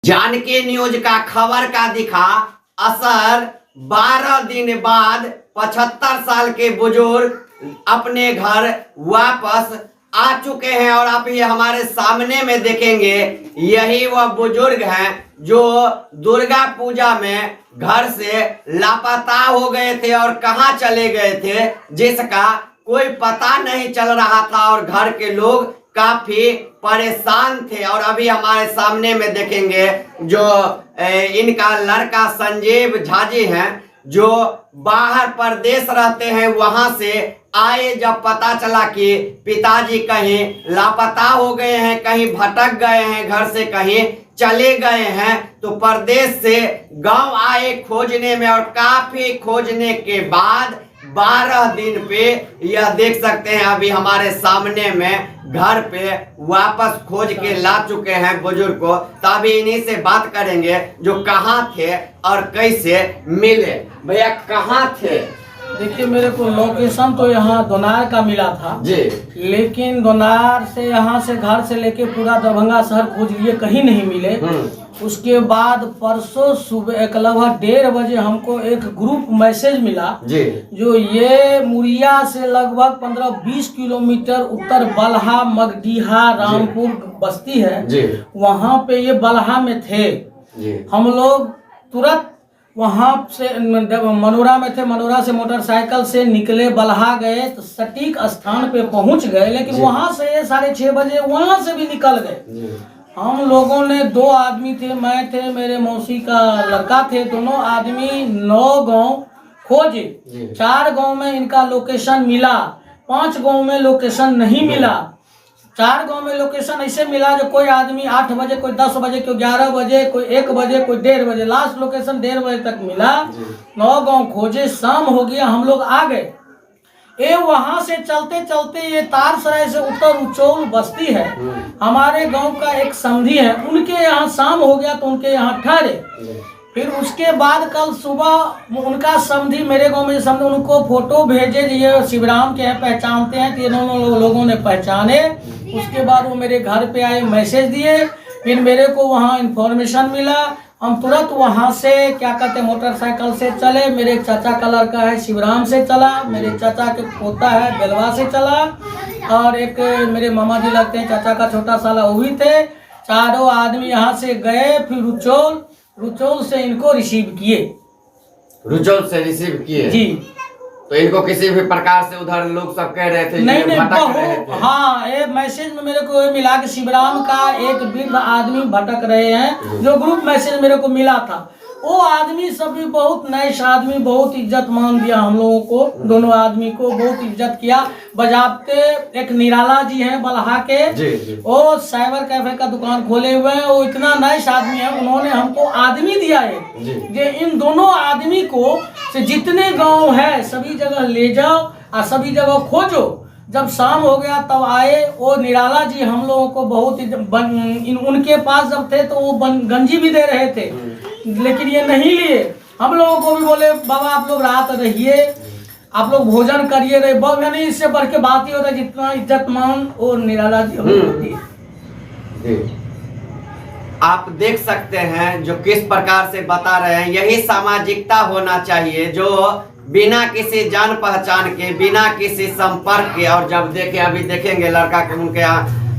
Janaki news का खबर का दिखा असर। 12 दिन बाद 75 साल के बुजुर्ग अपने घर वापस आ चुके हैं और आप ये हमारे सामने में देखेंगे, यही वह बुजुर्ग हैं जो दुर्गा पूजा में घर से लापता हो गए थे और कहां चले गए थे जिसका कोई पता नहीं चल रहा था और घर के लोग काफी परेशान थे। और अभी हमारे सामने में देखेंगे जो इनका लड़का संजीव झा जी हैं जो बाहर प्रदेश रहते हैं, वहां से आए जब पता चला कि पिताजी कहीं लापता हो गए हैं, कहीं भटक गए हैं, घर से कहीं चले गए हैं, तो प्रदेश से गांव आए खोजने में और काफी खोजने के बाद 12 दिन पे यह देख सकते हैं अभी हमारे सामने में घर पे वापस खोज के ला चुके हैं बुजुर्ग को। तो अभी इन्हीं से बात करेंगे जो कहाँ थे और कैसे मिले। भैया कहाँ थे? देखिए, मेरे को लोकेशन तो यहाँ दोनार का मिला था जी, लेकिन दोनार से यहाँ से घर से लेके पूरा दरभंगा शहर खोज लिए, कहीं नहीं मिले। उसके बाद परसों सुबह लगभग 1:30 बजे हमको एक ग्रुप मैसेज मिला जी, जो ये मुरिया से लगभग 15-20 किलोमीटर उत्तर बलहा मगडीहा रामपुर बस्ती है जी, वहाँ पे ये बलहा में थे जी। हम लोग तुरंत वहाँ से मनोरा में थे, मनोरा से मोटरसाइकिल से निकले, बलहा गए तो सटीक स्थान पे पहुँच गए, लेकिन वहाँ से 6:30 बजे वहाँ से भी निकल गए। हम लोगों ने 2 आदमी थे, मैं थे, मेरे मौसी का लड़का थे, दोनों आदमी 9 गांव खोजे। 4 गांव में इनका लोकेशन मिला, 5 गांव में लोकेशन नहीं मिला। 4 गांव में लोकेशन ऐसे मिला जो कोई आदमी 8 बजे, कोई 10 बजे, कोई 11 बजे, कोई 1 बजे, कोई 1:30 बजे, लास्ट लोकेशन 1:30 बजे तक मिला। 9 गांव खोजे, शाम हो गया, हम लोग आ गए। वहां से चलते चलते ये तारसराय से उत्तर उचौल बस्ती है, हमारे गांव का एक समधी है, उनके यहाँ शाम हो गया तो उनके यहाँ ठहरे। फिर उसके बाद कल सुबह उनका समधी मेरे गांव में समधी उनको फोटो भेजे, ये शिवराम के हैं, पहचानते हैं, तीनों लोगों ने पहचाने। उसके बाद वो मेरे घर पे आए, मैसेज दिए, फिर मेरे को वहाँ इंफॉर्मेशन मिला। हम तुरंत वहाँ से क्या कहते मोटरसाइकिल से चले, मेरे चाचा का लड़का है शिवराम से चला, मेरे चाचा के पोता है बेलवा से चला, और एक मेरे मामा जी लगते हैं चाचा का छोटा साला वो भी थे। चारों आदमी यहाँ से गए, फिर रुचौल से इनको रिसीव किए। रुचौल से रिसीव किए जी। तो इनको किसी भी प्रकार से उधर लोग सब कह रहे थे नहीं भटक रहे थे। हाँ, ये मैसेज में मेरे को मिला कि शिवराम का एक वृद्ध आदमी भटक रहे हैं, जो ग्रुप मैसेज मेरे को मिला था। वो आदमी सब भी बहुत नाइस आदमी, बहुत इज्जत मान दिया हम लोगों को, दोनों आदमी को बहुत इज्जत किया। बजाबते एक निराला जी हैं बलहा के, जी। वो साइबर कैफे का दुकान खोले हुए हैं, वो इतना नाइस आदमी है, उन्होंने हमको आदमी दिया है कि इन दोनों आदमी को से जितने गांव है सभी जगह ले जाओ और सभी जगह खोजो। जब शाम हो गया तब आए, वो निराला जी हम लोगों को बहुत उनके पास जब थे तो वो गंजी भी दे रहे थे, लेकिन ये नहीं लिए। हम लोगों को भी बोले बाबा आप लोग रात रहिए, आप लोग भोजन करिए रहे, नहीं इससे बढ़ के बात ही होता है जितना इज्जत मान और निराला जी होती है। आप देख सकते हैं जो किस प्रकार से बता रहे हैं, यही सामाजिकता होना चाहिए जो बिना किसी जान पहचान के, बिना किसी संपर्क के। और जब देखे अभी देखेंगे लड़का के उनके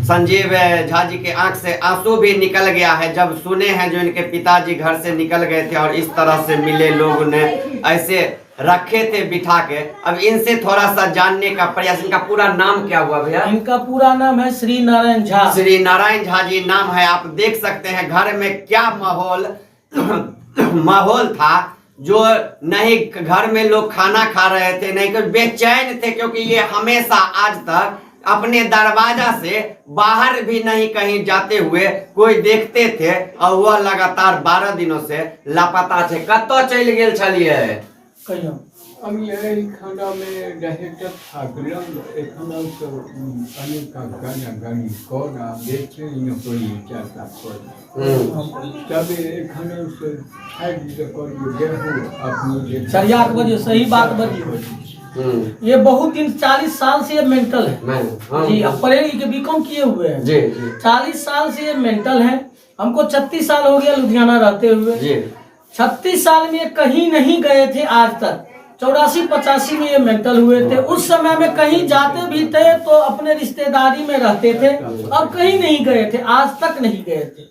संजीव झा जी के आंख से आंसू भी निकल गया है जब सुने हैं जो इनके पिताजी घर से निकल गए थे और इस तरह से मिले, लोगों ने ऐसे रखे थे बिठा के। अब इनसे थोड़ा सा जानने का प्रयास। इनका पूरा नाम क्या हुआ भैया? इनका पूरा नाम है श्री नारायण झा। श्री नारायण झा जी नाम है। आप देख सकते हैं घर में क्या माहौल था, जो नहीं घर में लोग खाना खा रहे थे, नहीं कुछ बेचैन थे, क्योंकि ये हमेशा आज तक अपने दरवाजा से बाहर भी नहीं कहीं जाते हुए कोई देखते थे और वह लगातार 12 दिनों से लापता थे। कतो चल गेल छलिए? আমি এইখানা ডাইরেক্টর থাকলাম, এখানে তো অনেক গানি করা দেখে করি চাষা করি, তবে এখানে करी गेहूँ अपनी 8 बजे सही बात बची। ये बहुत दिन 40 साल से ये मेंटल है जी, अब पढ़े लिखे बीकॉम किए हुए हैं जी। 40 साल से ये मेंटल है हमको 36 साल हो गया लुधियाना रहते हुए। जी 36 साल में कहीं नहीं गए थे आज तक। 84-85 में ये मेंटल हुए थे, उस समय में कहीं जाते भी थे तो अपने रिश्तेदारी में रहते थे और कहीं नहीं गए थे, आज तक नहीं गए थे।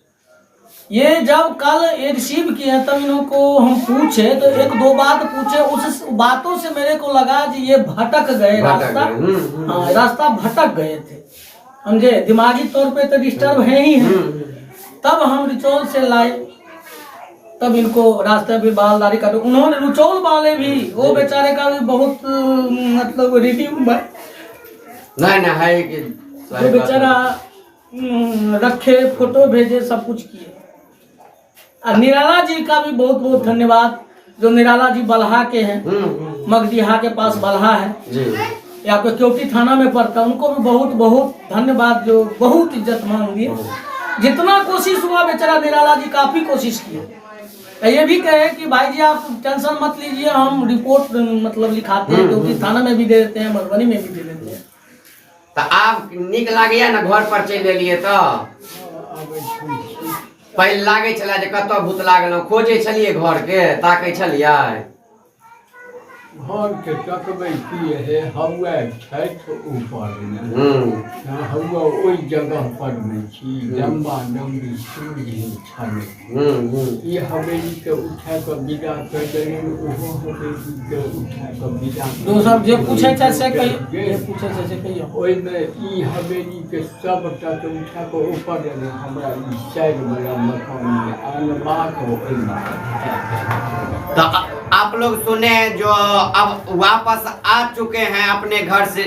ये जब कल ये रिसीव किए तब इनको हम पूछे तो एक दो बात पूछे, उस बातों से मेरे को लगा कि ये भटक गए रास्ता। हाँ, रास्ता भटक गए थे, समझे, दिमागी तौर पे तो डिस्टर्ब है ही है। तब हम रिचौल से लाए, तब इनको रास्ते भी बालदारी काटे। उन्होंने रुचौल वाले भी, वो बेचारे का भी बहुत मतलब रिव्यू नहीं है कि जो बेचारा रखे, फोटो भेजे, सब कुछ किए। और निराला जी का भी बहुत बहुत धन्यवाद, जो निराला जी बल्हा के हैं, मगडीहा के पास बल्हा है जी, यहाँ पे क्योंकि थाना में पड़ता, उनको भी बहुत बहुत धन्यवाद, जो बहुत इज्जत मान दिए। जितना कोशिश हुआ बेचारा निराला जी काफी कोशिश किए। ये भी कहे कि भाई जी आप टेंशन मत लीजिए, हम रिपोर्ट मतलब लिखाते हैं, क्योंकि थाना में भी दे देते हैं, मधुबनी में भी दे देते हैं। तो आप निक लागे ना घर पर चल लिए तो पहले लागे छला जे कतौ भूत लागल, खोजे छलिए घर के, ताकै छलिए घर के तकबै की है हवा छत ऊपर में हवा ओई जगह पर में छी लंबा लंबी सूर्य छाने ये हवेली के उठा के विदा कर देने, ओहो हवेली के उठा के विदा। दो सब जे पूछे छै से कहियो, जे पूछे छै से कहियो। ओई में ई हवेली के सबटा के उठा के ऊपर देने, हमरा ई साइड वाला मकान में आलमा को ओई में। तो आप लोग सुने जो अब वापस आ चुके हैं अपने घर से,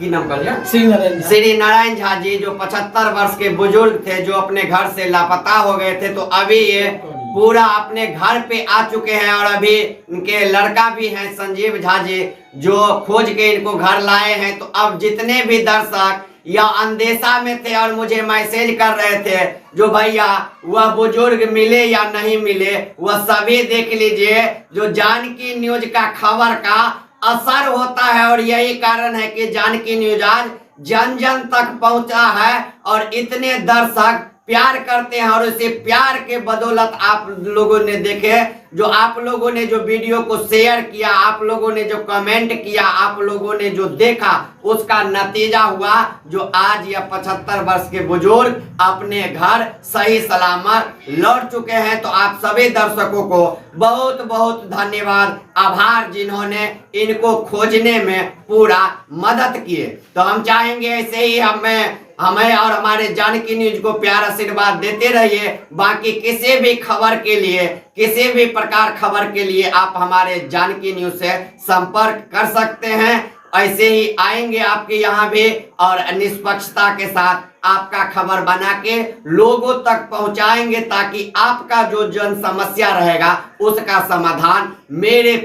की नाम कर श्री नारायण झा जी, जो 75 वर्ष के बुजुर्ग थे, जो अपने घर से लापता हो गए थे। तो अभी ये पूरा अपने घर पे आ चुके हैं और अभी इनके लड़का भी हैं संजीव झा जी, जो खोज के इनको घर लाए हैं। तो अब जितने भी दर्शक या अंदेशा में थे और मुझे मैसेज कर रहे थे जो भैया वह बुजुर्ग मिले या नहीं मिले, वह सभी देख लीजिए, जो जानकी न्यूज का खबर का असर होता है। और यही कारण है कि जानकी न्यूज आज जन जन तक पहुंचा है और इतने दर्शक प्यार करते हैं। और उसे प्यार के बदौलत आप लोगों ने देखे, जो आप लोगों ने जो वीडियो को शेयर किया, आप लोगों ने जो कमेंट किया, आप लोगों ने जो देखा, उसका नतीजा हुआ जो आज यह 75 वर्ष के बुजुर्ग अपने घर सही सलामत लौट चुके हैं। तो आप सभी दर्शकों को बहुत बहुत धन्यवाद, आभार, जिन्होंने इनको खोजने में पूरा मदद किए। तो हम चाहेंगे ऐसे ही हमें और हमारे जानकी न्यूज को प्यार आशीर्वाद देते रहिए। बाकी किसी भी खबर के लिए, किसी भी प्रकार खबर के लिए आप हमारे जानकी न्यूज से संपर्क कर सकते हैं। ऐसे ही आएंगे आपके यहाँ भी और निष्पक्षता के साथ आपका खबर बना के लोगों तक पहुंचाएंगे, ताकि आपका जो जन समस्या रहेगा उसका समाधान मेरे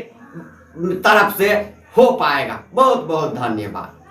तरफ से हो पाएगा। बहुत बहुत धन्यवाद।